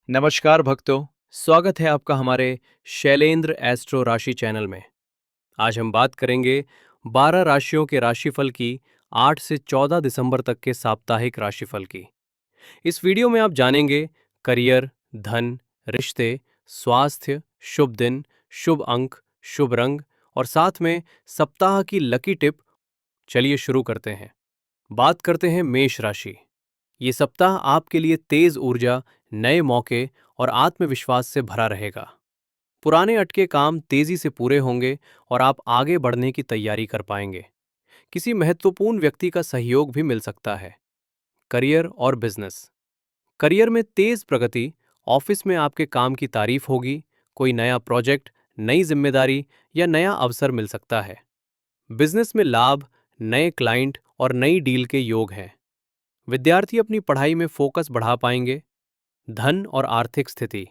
नमस्कार भक्तों, स्वागत है आपका हमारे शैलेंद्र एस्ट्रो राशि चैनल में। आज हम बात करेंगे 12 राशियों के राशिफल की 8 से 14 दिसंबर तक के साप्ताहिक राशिफल की। इस वीडियो में आप जानेंगे करियर, धन, रिश्ते, स्वास्थ्य, शुभ दिन, शुभ अंक, शुभ रंग और साथ में सप्ताह की लकी टिप। चलिए शुरू करते हैं। बात करते हैं मेष राशि। ये सप्ताह आपके लिए तेज ऊर्जा, नए मौके और आत्मविश्वास से भरा रहेगा। पुराने अटके काम तेजी से पूरे होंगे और आप आगे बढ़ने की तैयारी कर पाएंगे। किसी महत्वपूर्ण व्यक्ति का सहयोग भी मिल सकता है। करियर और बिजनेस। करियर में तेज प्रगति, ऑफिस में आपके काम की तारीफ होगी, कोई नया प्रोजेक्ट, नई जिम्मेदारी या नया अवसर मिल सकता है। बिजनेस में लाभ, नए क्लाइंट और नई डील के योग हैं। विद्यार्थी अपनी पढ़ाई में फोकस बढ़ा पाएंगे। धन और आर्थिक स्थिति।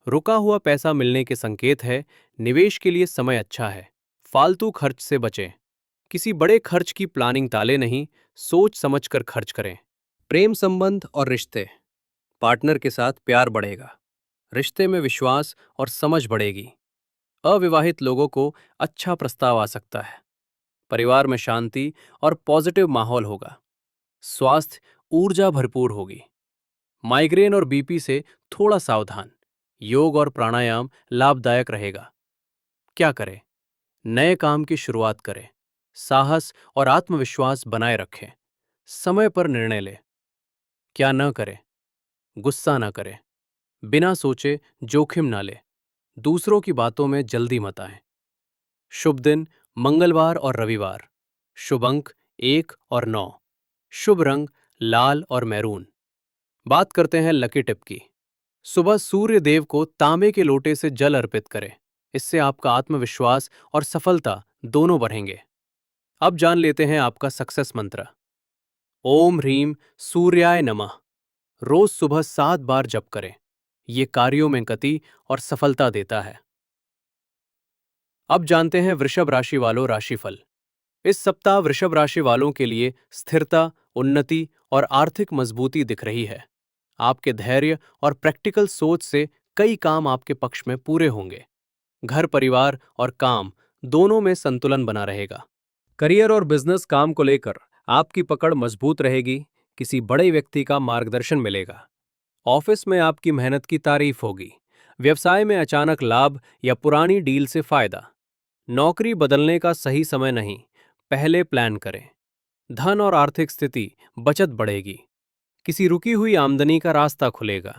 रुका हुआ पैसा मिलने के संकेत है। निवेश के लिए समय अच्छा है। फालतू खर्च से बचें। किसी बड़े खर्च की प्लानिंग टालें नहीं, सोच समझकर खर्च करें। प्रेम संबंध और रिश्ते। पार्टनर के साथ प्यार बढ़ेगा। रिश्ते में विश्वास और समझ बढ़ेगी। अविवाहित लोगों को अच्छा प्रस्ताव आ सकता है। परिवार में शांति और पॉजिटिव माहौल होगा। स्वास्थ्य ऊर्जा भरपूर होगी। माइग्रेन और बीपी से थोड़ा सावधान। योग और प्राणायाम लाभदायक रहेगा। क्या करें? नए काम की शुरुआत करें। साहस और आत्मविश्वास बनाए रखें। समय पर निर्णय लें। क्या न करें? गुस्सा न करें। बिना सोचे जोखिम न लें। दूसरों की बातों में जल्दी मत आएं। शुभ दिन मंगलवार और रविवार। शुभ अंक 1 और 9। शुभ रंग लाल और मैरून। बात करते हैं लकी टिप की। सुबह सूर्य देव को तांबे के लोटे से जल अर्पित करें। इससे आपका आत्मविश्वास और सफलता दोनों बढ़ेंगे। अब जान लेते हैं आपका सक्सेस मंत्र। ओम ह्रीम सूर्याय नमः। रोज सुबह 7 बार जप करें। ये कार्यों में गति और सफलता देता है। अब जानते हैं वृषभ राशि वालों राशिफल। इस सप्ताह वृषभ राशि वालों के लिए स्थिरता, उन्नति और आर्थिक मजबूती दिख रही है। आपके धैर्य और प्रैक्टिकल सोच से कई काम आपके पक्ष में पूरे होंगे। घर परिवार और काम दोनों में संतुलन बना रहेगा। करियर और बिजनेस काम को लेकर आपकी पकड़ मजबूत रहेगी। किसी बड़े व्यक्ति का मार्गदर्शन मिलेगा। ऑफिस में आपकी मेहनत की तारीफ होगी। व्यवसाय में अचानक लाभ या पुरानी डील से फायदा। नौकरी बदलने का सही समय नहीं, पहले प्लान करें। धन और आर्थिक स्थिति, बचत बढ़ेगी। किसी रुकी हुई आमदनी का रास्ता खुलेगा।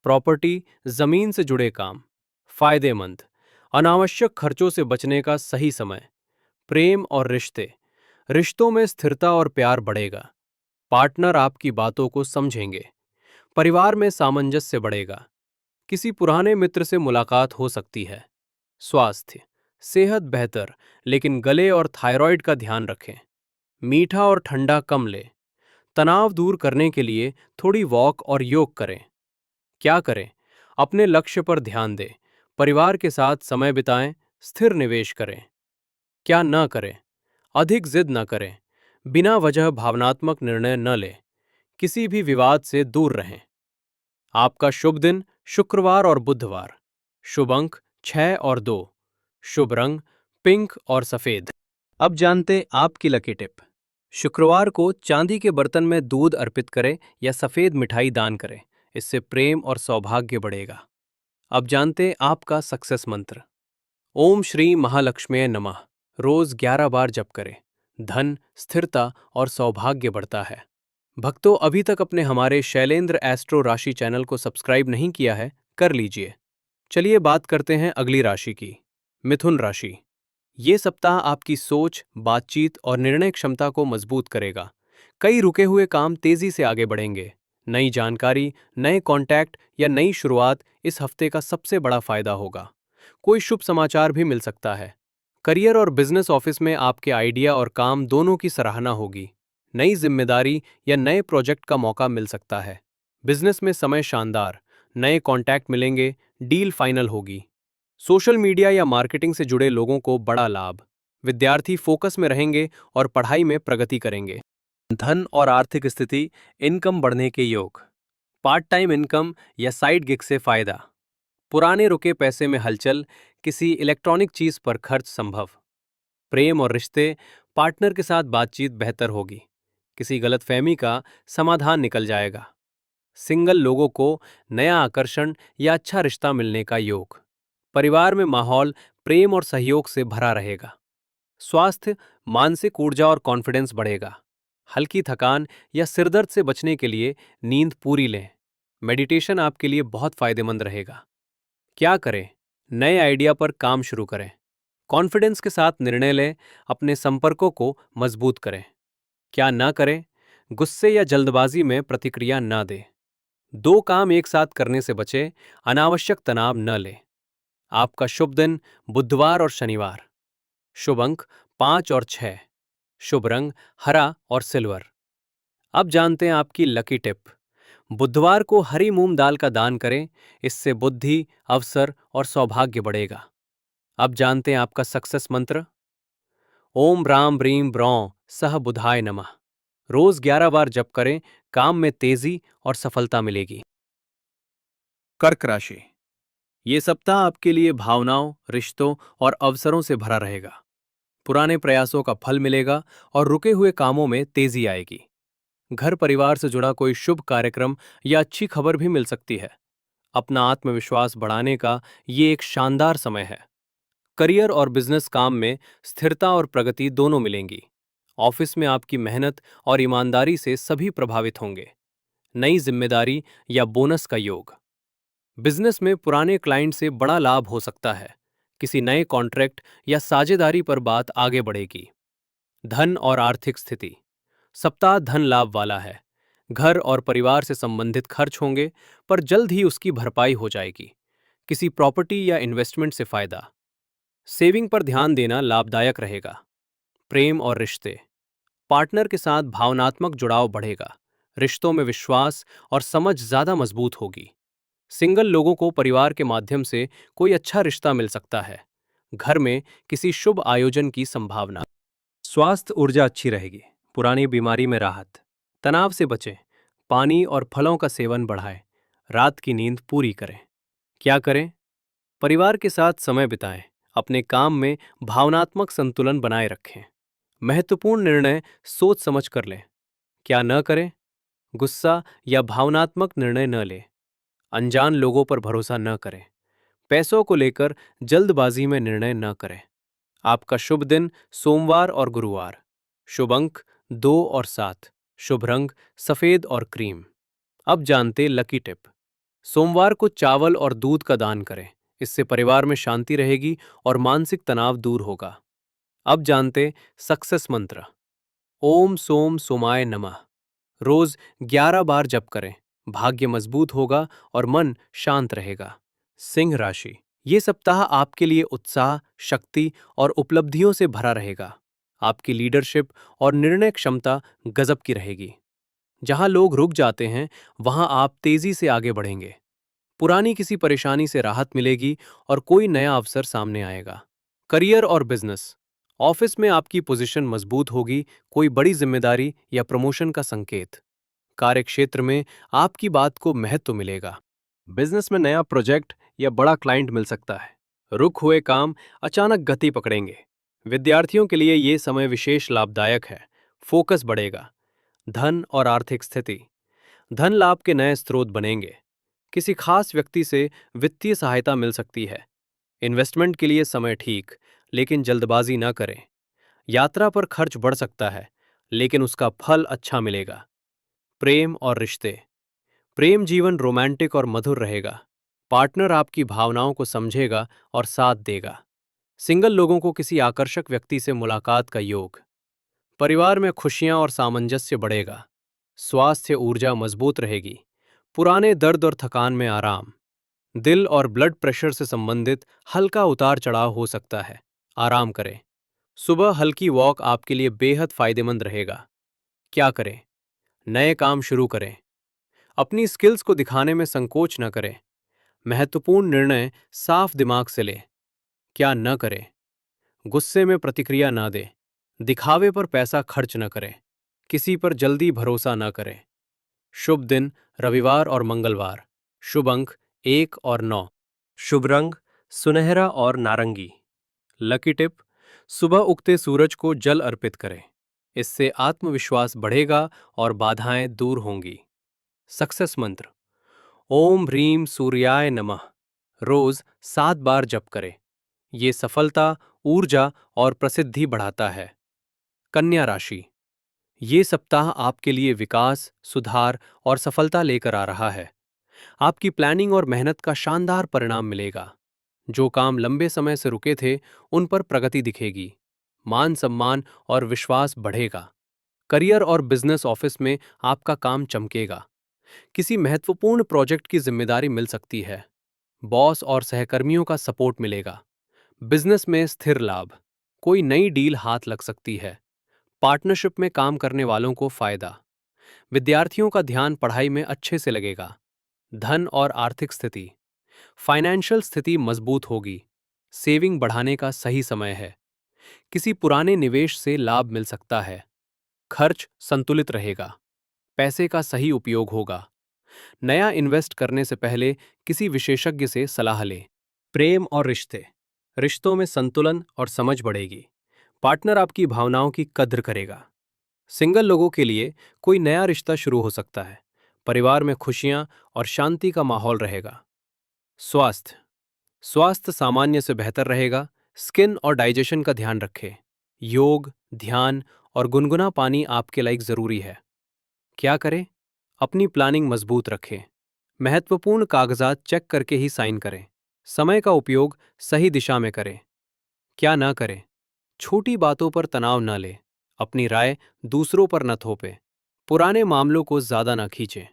प्रॉपर्टी, जमीन से जुड़े काम फायदेमंद। अनावश्यक खर्चों से बचने का सही समय। प्रेम और रिश्ते, रिश्तों में स्थिरता और प्यार बढ़ेगा। पार्टनर आपकी बातों को समझेंगे। परिवार में सामंजस्य बढ़ेगा। किसी पुराने मित्र से मुलाकात हो सकती है। स्वास्थ्य, सेहत बेहतर, लेकिन गले और थायराइड का ध्यान रखें। मीठा और ठंडा कम लें। तनाव दूर करने के लिए थोड़ी वॉक और योग करें। क्या करें? अपने लक्ष्य पर ध्यान दें। परिवार के साथ समय बिताएं। स्थिर निवेश करें। क्या न करें? अधिक जिद न करें। बिना वजह भावनात्मक निर्णय न लें। किसी भी विवाद से दूर रहें। आपका शुभ दिन शुक्रवार और बुधवार। शुभ अंक 6 और 2। शुभ रंग पिंक और सफेद। अब जानते आपकी लकी टिप। शुक्रवार को चांदी के बर्तन में दूध अर्पित करें या सफेद मिठाई दान करें। इससे प्रेम और सौभाग्य बढ़ेगा। अब जानते आपका सक्सेस मंत्र। ओम श्री महालक्ष्मी नमः। रोज 11 बार जप करें। धन, स्थिरता और सौभाग्य बढ़ता है। भक्तों, अभी तक अपने हमारे शैलेंद्र एस्ट्रो राशि चैनल को सब्सक्राइब नहीं किया है, कर लीजिए। चलिए बात करते हैं अगली राशि की, मिथुन राशि। ये सप्ताह आपकी सोच, बातचीत और निर्णय क्षमता को मजबूत करेगा। कई रुके हुए काम तेजी से आगे बढ़ेंगे। नई जानकारी, नए कॉन्टैक्ट या नई शुरुआत इस हफ्ते का सबसे बड़ा फायदा होगा। कोई शुभ समाचार भी मिल सकता है। करियर और बिजनेस ऑफिस में आपके आइडिया और काम दोनों की सराहना होगी। नई जिम्मेदारी या नए प्रोजेक्ट का मौका मिल सकता है। बिजनेस में समय शानदार, नए कॉन्टैक्ट मिलेंगे, डील फाइनल होगी। सोशल मीडिया या मार्केटिंग से जुड़े लोगों को बड़ा लाभ। विद्यार्थी फोकस में रहेंगे और पढ़ाई में प्रगति करेंगे। धन और आर्थिक स्थिति, इनकम बढ़ने के योग। पार्ट टाइम इनकम या साइड गिग से फायदा, पुराने रुके पैसे में हलचल, किसी इलेक्ट्रॉनिक चीज पर खर्च संभव। प्रेम और रिश्ते, पार्टनर के साथ बातचीत बेहतर होगी, किसी गलतफहमी का समाधान निकल जाएगा। सिंगल लोगों को नया आकर्षण या अच्छा रिश्ता मिलने का योग, परिवार में माहौल प्रेम और सहयोग से भरा रहेगा। स्वास्थ्य, मानसिक ऊर्जा और कॉन्फिडेंस बढ़ेगा। हल्की थकान या सिरदर्द से बचने के लिए नींद पूरी लें। मेडिटेशन आपके लिए बहुत फायदेमंद रहेगा। क्या करें? नए आइडिया पर काम शुरू करें। कॉन्फिडेंस के साथ निर्णय लें, अपने संपर्कों को मजबूत करें। क्या न करें? गुस्से या जल्दबाजी में प्रतिक्रिया न दें। दो काम एक साथ करने से बचें, अनावश्यक तनाव न लें। आपका शुभ दिन बुधवार और शनिवार। शुभ अंक 5 और 6। शुभ रंग हरा और सिल्वर। अब जानते हैं आपकी लकी टिप। बुधवार को हरी मूंग दाल का दान करें, इससे बुद्धि, अवसर और सौभाग्य बढ़ेगा। अब जानते हैं आपका सक्सेस मंत्र। ओम राम ब्रीम ब्रौं सह बुधाय नमः। रोज 11 बार जप करें, काम में तेजी और सफलता मिलेगी। कर्क राशि, ये सप्ताह आपके लिए भावनाओं, रिश्तों और अवसरों से भरा रहेगा। पुराने प्रयासों का फल मिलेगा और रुके हुए कामों में तेजी आएगी। घर परिवार से जुड़ा कोई शुभ कार्यक्रम या अच्छी खबर भी मिल सकती है। अपना आत्मविश्वास बढ़ाने का ये एक शानदार समय है। करियर और बिजनेस काम में स्थिरता और प्रगति दोनों मिलेंगी। ऑफिस में आपकी मेहनत और ईमानदारी से सभी प्रभावित होंगे। नई जिम्मेदारी या बोनस का योग, बिजनेस में पुराने क्लाइंट से बड़ा लाभ हो सकता है। किसी नए कॉन्ट्रैक्ट या साझेदारी पर बात आगे बढ़ेगी। धन और आर्थिक स्थिति, सप्ताह धन लाभ वाला है। घर और परिवार से संबंधित खर्च होंगे, पर जल्द ही उसकी भरपाई हो जाएगी। किसी प्रॉपर्टी या इन्वेस्टमेंट से फायदा। सेविंग पर ध्यान देना लाभदायक रहेगा। प्रेम और रिश्ते, पार्टनर के साथ भावनात्मक जुड़ाव बढ़ेगा। रिश्तों में विश्वास और समझ ज्यादा मजबूत होगी। सिंगल लोगों को परिवार के माध्यम से कोई अच्छा रिश्ता मिल सकता है। घर में किसी शुभ आयोजन की संभावना। स्वास्थ्य ऊर्जा अच्छी रहेगी, पुरानी बीमारी में राहत। तनाव से बचें, पानी और फलों का सेवन बढ़ाएं। रात की नींद पूरी करें। क्या करें? परिवार के साथ समय बिताएं, अपने काम में भावनात्मक संतुलन बनाए रखें। महत्वपूर्ण निर्णय सोच समझ कर लें। क्या न करें? गुस्सा या भावनात्मक निर्णय न लें। अनजान लोगों पर भरोसा न करें। पैसों को लेकर जल्दबाजी में निर्णय न करें। आपका शुभ दिन सोमवार और गुरुवार। शुभ अंक 2 और 7। शुभ रंग सफेद और क्रीम। अब जानते लकी टिप। सोमवार को चावल और दूध का दान करें, इससे परिवार में शांति रहेगी और मानसिक तनाव दूर होगा। अब जानते सक्सेस मंत्र। ओम सोम सोमाय नमः। रोज 11 बार जप करें, भाग्य मजबूत होगा और मन शांत रहेगा। सिंह राशि, ये सप्ताह आपके लिए उत्साह, शक्ति और उपलब्धियों से भरा रहेगा। आपकी लीडरशिप और निर्णय क्षमता गजब की रहेगी। जहां लोग रुक जाते हैं, वहां आप तेजी से आगे बढ़ेंगे। पुरानी किसी परेशानी से राहत मिलेगी और कोई नया अवसर सामने आएगा। करियर और बिजनेस, ऑफिस में आपकी पोजीशन मजबूत होगी, कोई बड़ी जिम्मेदारी या प्रमोशन का संकेत। कार्य क्षेत्र में आपकी बात को महत्व मिलेगा। बिजनेस में नया प्रोजेक्ट या बड़ा क्लाइंट मिल सकता है। रुक हुए काम अचानक गति पकड़ेंगे। विद्यार्थियों के लिए ये समय विशेष लाभदायक है। फोकस बढ़ेगा। धन और आर्थिक स्थिति, धन लाभ के नए स्रोत बनेंगे। किसी खास व्यक्ति से वित्तीय सहायता मिल सकती है। इन्वेस्टमेंट के लिए समय ठीक, लेकिन जल्दबाजी न करें। यात्रा पर खर्च बढ़ सकता है, लेकिन उसका फल अच्छा मिलेगा। प्रेम और रिश्ते, प्रेम जीवन रोमांटिक और मधुर रहेगा। पार्टनर आपकी भावनाओं को समझेगा और साथ देगा। सिंगल लोगों को किसी आकर्षक व्यक्ति से मुलाकात का योग। परिवार में खुशियां और सामंजस्य बढ़ेगा। स्वास्थ्य ऊर्जा मजबूत रहेगी। पुराने दर्द और थकान में आराम। दिल और ब्लड प्रेशर से संबंधित हल्का उतार चढ़ाव हो सकता है। आराम करें। सुबह हल्की वॉक आपके लिए बेहद फायदेमंद रहेगा। क्या करें? नए काम शुरू करें। अपनी स्किल्स को दिखाने में संकोच न करें। महत्वपूर्ण निर्णय साफ दिमाग से लें। क्या न करें? गुस्से में प्रतिक्रिया ना दें। दिखावे पर पैसा खर्च न करें। किसी पर जल्दी भरोसा न करें। शुभ दिन रविवार और मंगलवार। शुभ अंक 1 और 9। शुभ रंग सुनहरा और नारंगी। लकी टिप सुबह उगते सूरज को जल अर्पित करें। इससे आत्मविश्वास बढ़ेगा और बाधाएं दूर होंगी। सक्सेस मंत्र ओम ह्रीम सूर्याय नमः रोज 7 बार जप करें। ये सफलता, ऊर्जा और प्रसिद्धि बढ़ाता है। कन्या राशि ये सप्ताह आपके लिए विकास, सुधार और सफलता लेकर आ रहा है। आपकी प्लानिंग और मेहनत का शानदार परिणाम मिलेगा। जो काम लंबे समय से रुके थे, उन पर प्रगति दिखेगी। मान सम्मान और विश्वास बढ़ेगा। करियर और बिजनेस ऑफिस में आपका काम चमकेगा। किसी महत्वपूर्ण प्रोजेक्ट की जिम्मेदारी मिल सकती है। बॉस और सहकर्मियों का सपोर्ट मिलेगा। बिजनेस में स्थिर लाभ। कोई नई डील हाथ लग सकती है। पार्टनरशिप में काम करने वालों को फायदा। विद्यार्थियों का ध्यान पढ़ाई में अच्छे से लगेगा। धन और आर्थिक स्थिति फाइनेंशियल स्थिति मजबूत होगी। सेविंग बढ़ाने का सही समय है। किसी पुराने निवेश से लाभ मिल सकता है। खर्च संतुलित रहेगा। पैसे का सही उपयोग होगा। नया इन्वेस्ट करने से पहले किसी विशेषज्ञ से सलाह लें। प्रेम और रिश्ते रिश्तों में संतुलन और समझ बढ़ेगी। पार्टनर आपकी भावनाओं की कद्र करेगा। सिंगल लोगों के लिए कोई नया रिश्ता शुरू हो सकता है। परिवार में खुशियां और शांति का माहौल रहेगा। स्वास्थ्य स्वास्थ्य सामान्य से बेहतर रहेगा। स्किन और डाइजेशन का ध्यान रखें। योग, ध्यान और गुनगुना पानी आपके लायक जरूरी है। क्या करें? अपनी प्लानिंग मजबूत रखें। महत्वपूर्ण कागजात चेक करके ही साइन करें। समय का उपयोग सही दिशा में करें। क्या ना करें? छोटी बातों पर तनाव न लें। अपनी राय दूसरों पर न थोपें। पुराने मामलों को ज्यादा न खींचें।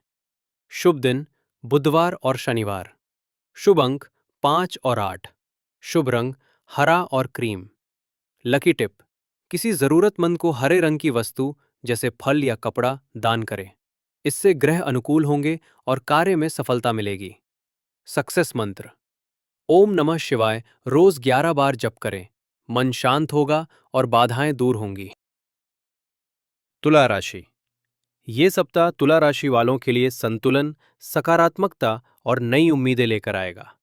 शुभ दिन बुधवार और शनिवार। शुभ अंक 5 और 8। शुभ रंग हरा और क्रीम। लकी टिप किसी जरूरतमंद को हरे रंग की वस्तु जैसे फल या कपड़ा दान करें। इससे ग्रह अनुकूल होंगे और कार्य में सफलता मिलेगी। सक्सेस मंत्र ओम नमः शिवाय रोज 11 बार जप करें। मन शांत होगा और बाधाएं दूर होंगी। तुला राशि ये सप्ताह तुला राशि वालों के लिए संतुलन, सकारात्मकता और नई उम्मीदें लेकर आएगा।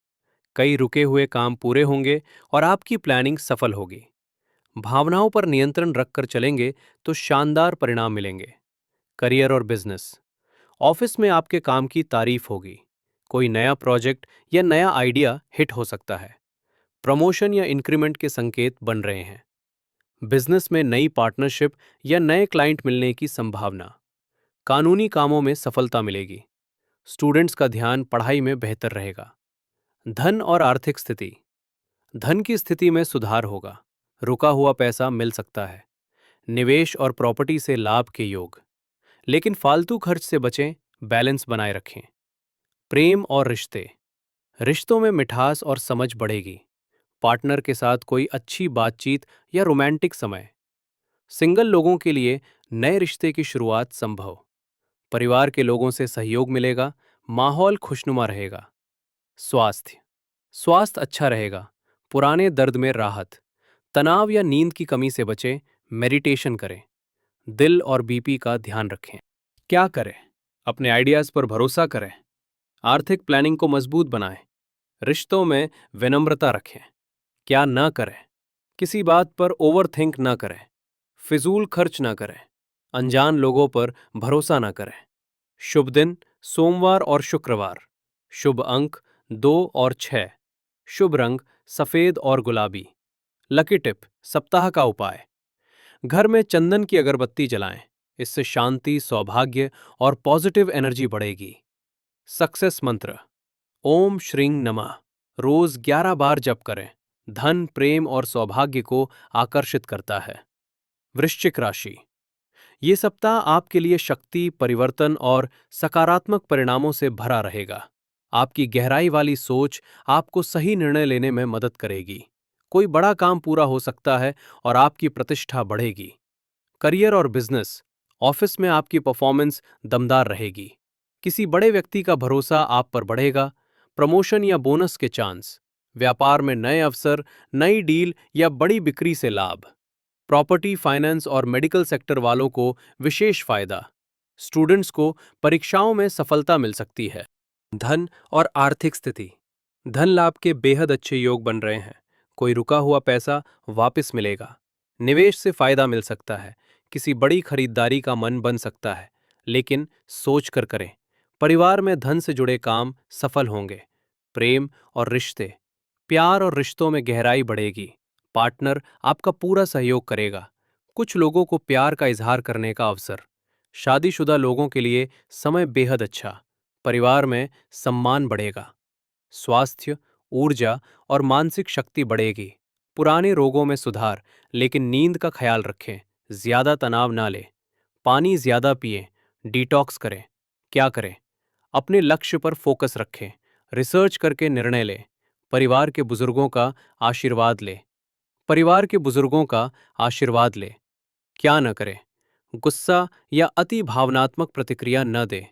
कई रुके हुए काम पूरे होंगे और आपकी प्लानिंग सफल होगी। भावनाओं पर नियंत्रण रखकर चलेंगे तो शानदार परिणाम मिलेंगे। करियर और बिजनेस ऑफिस में आपके काम की तारीफ होगी। कोई नया प्रोजेक्ट या नया आइडिया हिट हो सकता है। प्रमोशन या इंक्रीमेंट के संकेत बन रहे हैं। बिजनेस में नई पार्टनरशिप या नए क्लाइंट मिलने की संभावना। कानूनी कामों में सफलता मिलेगी। स्टूडेंट्स का ध्यान पढ़ाई में बेहतर रहेगा। धन और आर्थिक स्थिति धन की स्थिति में सुधार होगा। रुका हुआ पैसा मिल सकता है। निवेश और प्रॉपर्टी से लाभ के योग। लेकिन फालतू खर्च से बचें, बैलेंस बनाए रखें। प्रेम और रिश्ते रिश्तों में मिठास और समझ बढ़ेगी। पार्टनर के साथ कोई अच्छी बातचीत या रोमांटिक समय। सिंगल लोगों के लिए नए रिश्ते की शुरुआत संभव। परिवार के लोगों से सहयोग मिलेगा। माहौल खुशनुमा रहेगा। स्वास्थ्य स्वास्थ्य अच्छा रहेगा। पुराने दर्द में राहत। तनाव या नींद की कमी से बचें। मेडिटेशन करें। दिल और बीपी का ध्यान रखें। क्या करें? अपने आइडियाज पर भरोसा करें। आर्थिक प्लानिंग को मजबूत बनाएं। रिश्तों में विनम्रता रखें। क्या न करें? किसी बात पर ओवर थिंक न करें। फिजूल खर्च न करें। अनजान लोगों पर भरोसा न करें। शुभ दिन सोमवार और शुक्रवार। शुभ अंक 2 और 6। शुभ रंग सफेद और गुलाबी। लकी टिप सप्ताह का उपाय घर में चंदन की अगरबत्ती जलाएं। इससे शांति, सौभाग्य और पॉजिटिव एनर्जी बढ़ेगी। सक्सेस मंत्र ओम श्रीं नमः रोज 11 बार जप करें। धन, प्रेम और सौभाग्य को आकर्षित करता है। वृश्चिक राशि ये सप्ताह आपके लिए शक्ति, परिवर्तन और सकारात्मक परिणामों से भरा रहेगा। आपकी गहराई वाली सोच आपको सही निर्णय लेने में मदद करेगी। कोई बड़ा काम पूरा हो सकता है और आपकी प्रतिष्ठा बढ़ेगी। करियर और बिजनेस ऑफिस में आपकी परफॉर्मेंस दमदार रहेगी। किसी बड़े व्यक्ति का भरोसा आप पर बढ़ेगा। प्रमोशन या बोनस के चांस। व्यापार में नए अवसर, नई डील या बड़ी बिक्री से लाभ। प्रॉपर्टी, फाइनेंस और मेडिकल सेक्टर वालों को विशेष फायदा। स्टूडेंट्स को परीक्षाओं में सफलता मिल सकती है। धन और आर्थिक स्थिति। धन लाभ के बेहद अच्छे योग बन रहे हैं। कोई रुका हुआ पैसा वापस मिलेगा। निवेश से फायदा मिल सकता है। किसी बड़ी खरीदारी का मन बन सकता है, लेकिन सोच कर करें। परिवार में धन से जुड़े काम सफल होंगे। प्रेम और रिश्ते। प्यार और रिश्तों में गहराई बढ़ेगी। पार्टनर आपका पूरा सहयोग करेगा। कुछ लोगों को प्यार का इजहार करने का अवसर। शादीशुदा लोगों के लिए समय बेहद अच्छा। परिवार में सम्मान बढ़ेगा। स्वास्थ्य, ऊर्जा और मानसिक शक्ति बढ़ेगी। पुराने रोगों में सुधार, लेकिन नींद का ख्याल रखें। ज्यादा तनाव ना लें। पानी ज्यादा पिएं। डिटॉक्स करें। क्या करें? अपने लक्ष्य पर फोकस रखें। रिसर्च करके निर्णय लें। परिवार के बुजुर्गों का आशीर्वाद लें। परिवार के बुजुर्गों का आशीर्वाद लें। क्या न करें? गुस्सा या अति भावनात्मक प्रतिक्रिया न दें।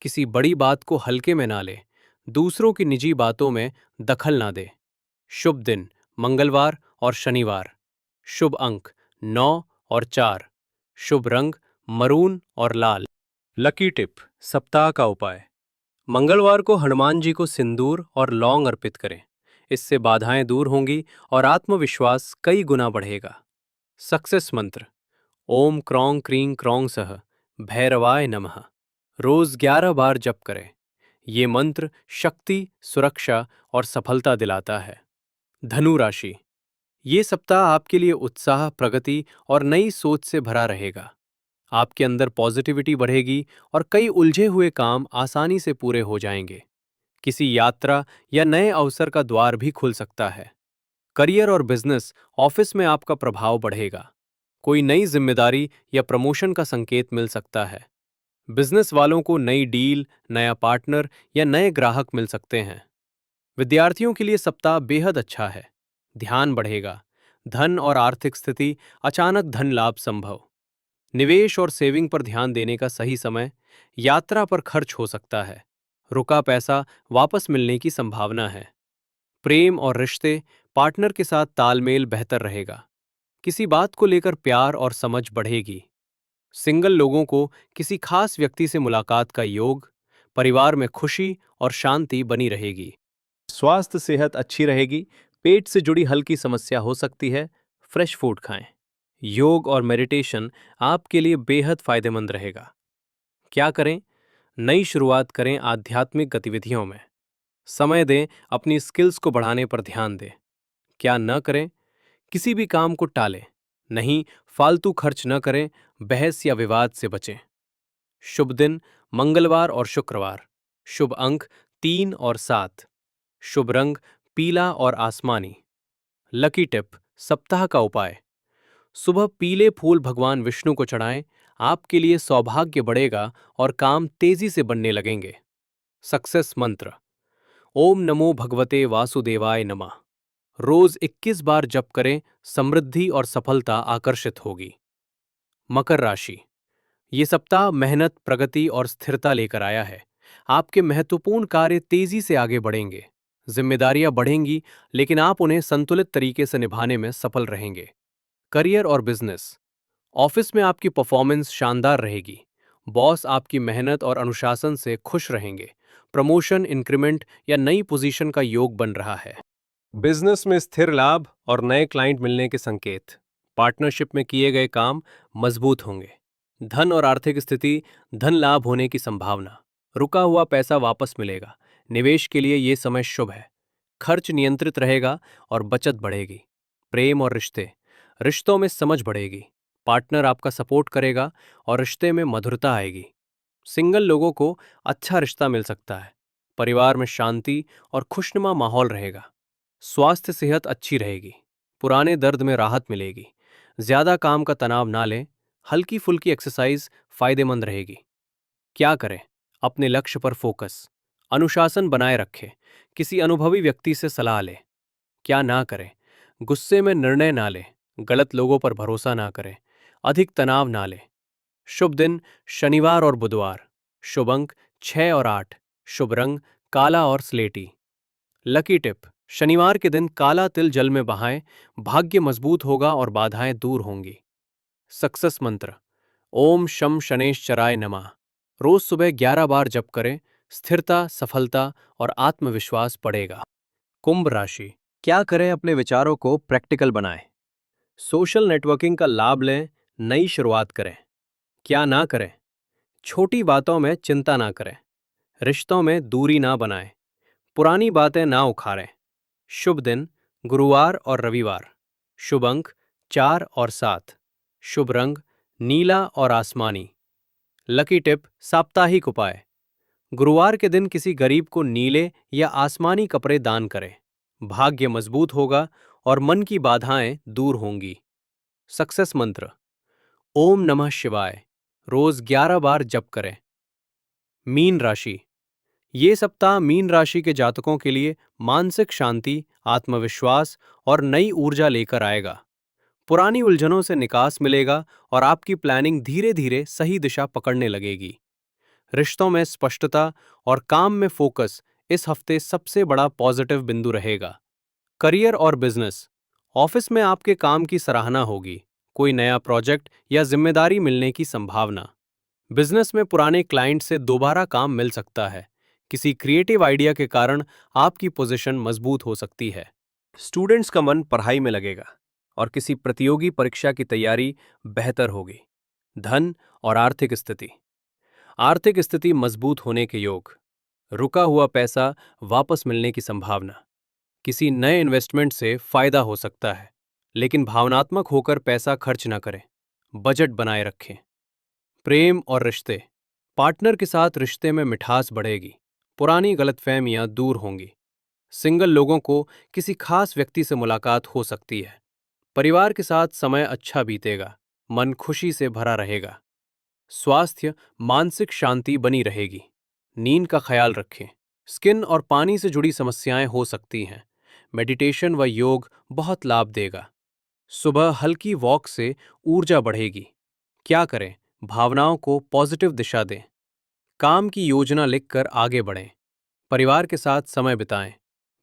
किसी बड़ी बात को हल्के में ना लें। दूसरों की निजी बातों में दखल ना दें। शुभ दिन मंगलवार और शनिवार। शुभ अंक 9 और 4। शुभ रंग मरून और लाल। लकी टिप सप्ताह का उपाय। मंगलवार को हनुमान जी को सिंदूर और लौंग अर्पित करें। इससे बाधाएं दूर होंगी और आत्मविश्वास कई गुना बढ़ेगा। सक्सेस मंत्र। ओम क्रौं क्रीं क्रौं सः भैरवाय नमः। रोज 11 बार जप करें। ये मंत्र शक्ति, सुरक्षा और सफलता दिलाता है। धनु राशि। ये सप्ताह आपके लिए उत्साह, प्रगति और नई सोच से भरा रहेगा। आपके अंदर पॉजिटिविटी बढ़ेगी और कई उलझे हुए काम आसानी से पूरे हो जाएंगे। किसी यात्रा या नए अवसर का द्वार भी खुल सकता है। करियर और बिजनेस, ऑफिस में आपका प्रभाव बढ़ेगा। कोई नई जिम्मेदारी या प्रमोशन का संकेत मिल सकता है। बिजनेस वालों को नई डील, नया पार्टनर या नए ग्राहक मिल सकते हैं। विद्यार्थियों के लिए सप्ताह बेहद अच्छा है। ध्यान बढ़ेगा। धन और आर्थिक स्थिति, अचानक धन लाभ संभव। निवेश और सेविंग पर ध्यान देने का सही समय। यात्रा पर खर्च हो सकता है। रुका पैसा वापस मिलने की संभावना है। प्रेम और रिश्ते, पार्टनर के साथ तालमेल बेहतर रहेगा। किसी बात को लेकर प्यार और समझ बढ़ेगी। सिंगल लोगों को किसी खास व्यक्ति से मुलाकात का योग। परिवार में खुशी और शांति बनी रहेगी। स्वास्थ्य सेहत अच्छी रहेगी। पेट से जुड़ी हल्की समस्या हो सकती है। फ्रेश फूड खाएं। योग और मेडिटेशन आपके लिए बेहद फायदेमंद रहेगा। क्या करें? नई शुरुआत करें आध्यात्मिक गतिविधियों में। समय दें अपनी स्किल्स को बढ़ाने पर ध्यान दें। क्या न करें? किसी भी काम को टालें। नहीं, फालतू खर्च न करें। बहस या विवाद से बचें। शुभ दिन मंगलवार और शुक्रवार। शुभ अंक 3 और 7। शुभ रंग पीला और आसमानी। लकी टिप सप्ताह का उपाय। सुबह पीले फूल भगवान विष्णु को चढ़ाएं। आपके लिए सौभाग्य बढ़ेगा और काम तेजी से बनने लगेंगे। सक्सेस मंत्र। ओम नमो भगवते वासुदेवाय नमः। रोज 21 बार जप करें। समृद्धि और सफलता आकर्षित होगी। मकर राशि। ये सप्ताह मेहनत, प्रगति और स्थिरता लेकर आया है। आपके महत्वपूर्ण कार्य तेजी से आगे बढ़ेंगे। जिम्मेदारियां बढ़ेंगी, लेकिन आप उन्हें संतुलित तरीके से निभाने में सफल रहेंगे। करियर और बिजनेस। ऑफिस में आपकी परफॉर्मेंस शानदार रहेगी। बॉस आपकी मेहनत और अनुशासन से खुश रहेंगे। प्रमोशन, इंक्रीमेंट या नई पोजीशन का योग बन रहा है। बिजनेस में स्थिर लाभ और नए क्लाइंट मिलने के संकेत। पार्टनरशिप में किए गए काम मजबूत होंगे। धन और आर्थिक स्थिति, धन लाभ होने की संभावना। रुका हुआ पैसा वापस मिलेगा। निवेश के लिए ये समय शुभ है। खर्च नियंत्रित रहेगा और बचत बढ़ेगी। प्रेम और रिश्ते, रिश्तों में समझ बढ़ेगी। पार्टनर आपका सपोर्ट करेगा और रिश्ते में मधुरता आएगी। सिंगल लोगों को अच्छा रिश्ता मिल सकता है। परिवार में शांति और खुशनुमा माहौल रहेगा। स्वास्थ्य सेहत अच्छी रहेगी। पुराने दर्द में राहत मिलेगी। ज्यादा काम का तनाव ना लें। हल्की फुल्की एक्सरसाइज फायदेमंद रहेगी। क्या करें? अपने लक्ष्य पर फोकस। अनुशासन बनाए रखें। किसी अनुभवी व्यक्ति से सलाह लें। क्या ना करें? गुस्से में निर्णय ना लें। गलत लोगों पर भरोसा ना करें। अधिक तनाव ना लें। शुभ दिन शनिवार और बुधवार। शुभ अंक 6 और 8। शुभ रंग काला और स्लेटी। लकी टिप शनिवार के दिन काला तिल जल में बहाएं। भाग्य मजबूत होगा और बाधाएं दूर होंगी। सक्सेस मंत्र। ओम शम शनेश्चराय नमः। रोज सुबह 11 बार जप करें, स्थिरता, सफलता और आत्मविश्वास बढ़ेगा। कुंभ राशि, क्या करें अपने विचारों को प्रैक्टिकल बनाएं? सोशल नेटवर्किंग का लाभ लें, नई शुरुआत करें। क्या ना करें? छोटी बातों में चिंता ना करें, रिश्तों में दूरी ना बनाएं, पुरानी बातें ना उखाड़ें। शुभ दिन गुरुवार और रविवार। शुभ अंक 4 और 7। शुभ रंग नीला और आसमानी। लकी टिप साप्ताहिक उपाय। गुरुवार के दिन किसी गरीब को नीले या आसमानी कपड़े दान करें। भाग्य मजबूत होगा और मन की बाधाएं दूर होंगी। सक्सेस मंत्र, ओम नमः शिवाय, रोज 11 बार जप करें। मीन राशि, ये सप्ताह मीन राशि के जातकों के लिए मानसिक शांति, आत्मविश्वास और नई ऊर्जा लेकर आएगा। पुरानी उलझनों से निकास मिलेगा और आपकी प्लानिंग धीरे धीरे सही दिशा पकड़ने लगेगी। रिश्तों में स्पष्टता और काम में फोकस इस हफ्ते सबसे बड़ा पॉजिटिव बिंदु रहेगा। करियर और बिजनेस, ऑफिस में आपके काम की सराहना होगी। कोई नया प्रोजेक्ट या जिम्मेदारी मिलने की संभावना। बिजनेस में पुराने क्लाइंट से दोबारा काम मिल सकता है। किसी क्रिएटिव आइडिया के कारण आपकी पोजीशन मजबूत हो सकती है। स्टूडेंट्स का मन पढ़ाई में लगेगा और किसी प्रतियोगी परीक्षा की तैयारी बेहतर होगी। धन और आर्थिक स्थिति मजबूत होने के योग। रुका हुआ पैसा वापस मिलने की संभावना। किसी नए इन्वेस्टमेंट से फायदा हो सकता है, लेकिन भावनात्मक होकर पैसा खर्च न करें। बजट बनाए रखें। प्रेम और रिश्ते, पार्टनर के साथ रिश्ते में मिठास बढ़ेगी। पुरानी गलतफहमियां दूर होंगी। सिंगल लोगों को किसी खास व्यक्ति से मुलाकात हो सकती है। परिवार के साथ समय अच्छा बीतेगा। मन खुशी से भरा रहेगा। स्वास्थ्य, मानसिक शांति बनी रहेगी। नींद का ख्याल रखें। स्किन और पानी से जुड़ी समस्याएं हो सकती हैं। मेडिटेशन व योग बहुत लाभ देगा। सुबह हल्की वॉक से ऊर्जा बढ़ेगी। क्या करें? भावनाओं को पॉजिटिव दिशा दें। काम की योजना लिखकर आगे बढ़ें। परिवार के साथ समय बिताएं।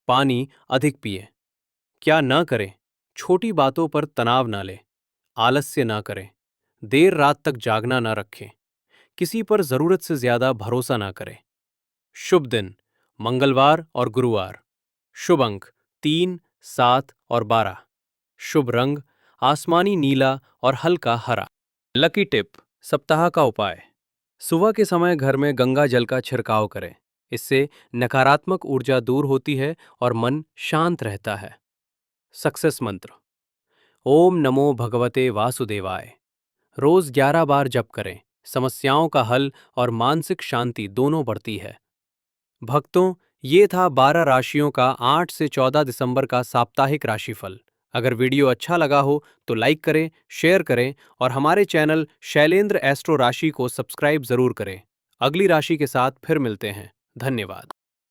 पानी अधिक पिएं। क्या न करें? छोटी बातों पर तनाव ना लें। आलस्य ना करें। देर रात तक जागना ना रखें। किसी पर जरूरत से ज्यादा भरोसा ना करें। शुभ दिन मंगलवार और गुरुवार। शुभ अंक 3, 7 और 12। शुभ रंग आसमानी नीला और हल्का हरा। लकी टिप सप्ताह का उपाय। सुबह के समय घर में गंगा जल का छिड़काव करें। इससे नकारात्मक ऊर्जा दूर होती है और मन शांत रहता है। सक्सेस मंत्र, ओम नमो भगवते वासुदेवाय, रोज 11 बार जप करें। समस्याओं का हल और मानसिक शांति दोनों बढ़ती है। भक्तों, ये था 12 राशियों का 8 से 14 दिसंबर का साप्ताहिक राशिफल। अगर वीडियो अच्छा लगा हो तो लाइक करें, शेयर करें और हमारे चैनल शैलेंद्र एस्ट्रो राशि को सब्सक्राइब जरूर करें। अगली राशि के साथ फिर मिलते हैं। धन्यवाद।